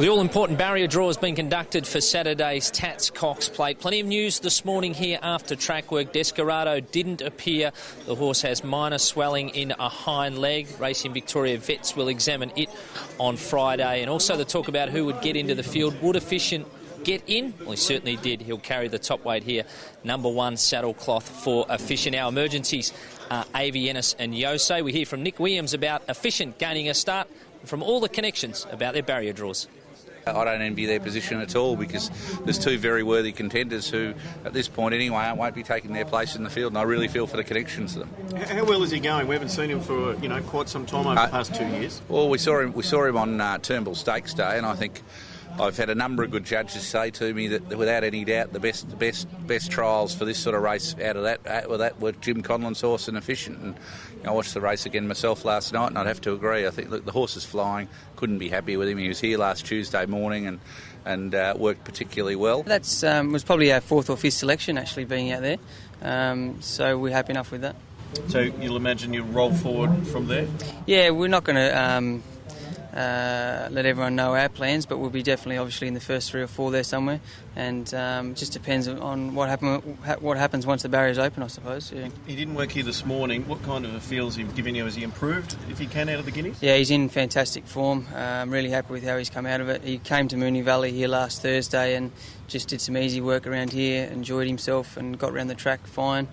The all-important barrier draw has been conducted for Saturday's Tats Cox Plate. Plenty of news this morning here after track work. Desperado didn't appear. The horse has minor swelling in a hind leg. Racing Victoria vets will examine it on Friday. And also the talk about who would get into the field. Would Efficient get in? Well, he certainly did. He'll carry the top weight here. Number 1 saddlecloth for Efficient. Our emergencies are Avi Ennis and Yosei. We hear from Nick Williams about Efficient gaining a start, and from all the connections about their barrier draws. I don't envy their position at all, because there's two very worthy contenders who, at this point anyway, won't be taking their place in the field, and I really feel for the connections to them. How well is he going? We haven't seen him for quite some time over the past 2 years. Well, we saw him on Turnbull Stakes Day, and I think I've had a number of good judges say to me that without any doubt the best trials for this sort of race out of that were Jim Conlon's horse and Efficient. And I watched the race again myself last night, and I'd have to agree. I think the horse is flying. Couldn't be happy with him. He was here last Tuesday morning and worked particularly well. That's was probably our 4th or 5th selection actually being out there. So we're happy enough with that. So you'll imagine you'll roll forward from there? Yeah, we're not going to let everyone know our plans, but we'll be definitely obviously in the first 3 or 4 there somewhere, and just depends on what happens once the barrier's open, I suppose. Yeah. He didn't work here this morning. What kind of a feel has he given you? Has he improved, if he can, out of the Guineas? Yeah, he's in fantastic form. I'm really happy with how he's come out of it. He came to Moonee Valley here last Thursday and just did some easy work around here, enjoyed himself and got around the track fine,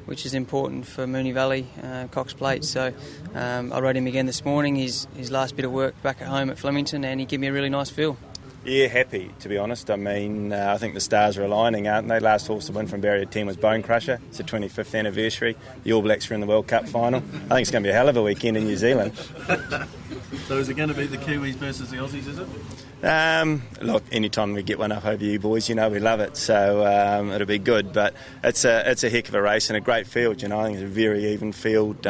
which is important for Moonee Valley, Cox Plate. So I rode him again this morning, his last bit of work back at home at Flemington, and he gave me a really nice feel. Yeah, happy, to be honest. I mean, I think the stars are aligning, aren't they? Last horse to win from Barrier 10 was Bone Crusher. It's the 25th anniversary. The All Blacks are in the World Cup final. I think it's going to be a hell of a weekend in New Zealand. So is it going to be the Kiwis versus the Aussies, is it? Look, anytime we get one up over you boys, we love it, so it'll be good. But it's a heck of a race and a great field. I think it's a very even field.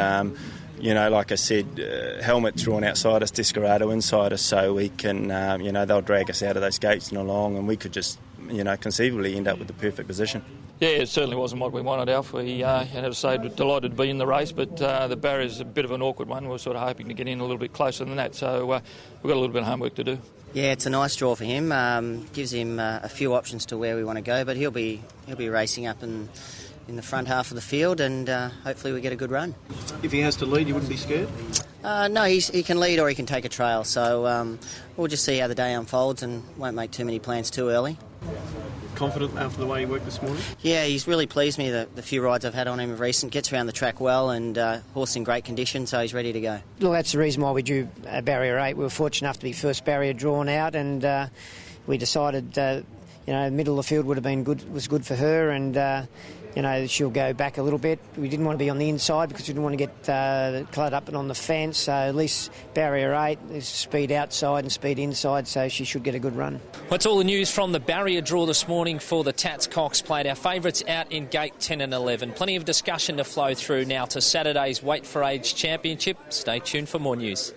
Like I said, helmet drawn outside us, Desperado inside us, so we can, they'll drag us out of those gates and along, and we could just, conceivably end up with the perfect position. Yeah, it certainly wasn't what we wanted, Alf. We, have to say, delighted to be in the race, but the barrier's a bit of an awkward one. We're sort of hoping to get in a little bit closer than that, so we've got a little bit of homework to do. Yeah, it's a nice draw for him. Gives him a few options to where we want to go, but he'll be racing up in the front half of the field, and hopefully we get a good run. If he has to lead, you wouldn't be scared? No, he can lead or he can take a trail, so we'll just see how the day unfolds and won't make too many plans too early. Confident after the way he worked this morning? Yeah, he's really pleased me, the few rides I've had on him of recent. Gets around the track well, and horse in great condition, so he's ready to go. Look, that's the reason why we drew Barrier 8. We were fortunate enough to be first barrier drawn out, and we decided middle of the field would have been good, was good for her, and she'll go back a little bit. We didn't want to be on the inside because we didn't want to get cluttered up and on the fence, so at least Barrier 8 is speed outside and speed inside, so she should get a good run. That's all the news from the barrier draw this morning for the Tats Cox Plate. Our favourites out in gate 10 and 11. Plenty of discussion to flow through now to Saturday's Weight for Age Championship. Stay tuned for more news.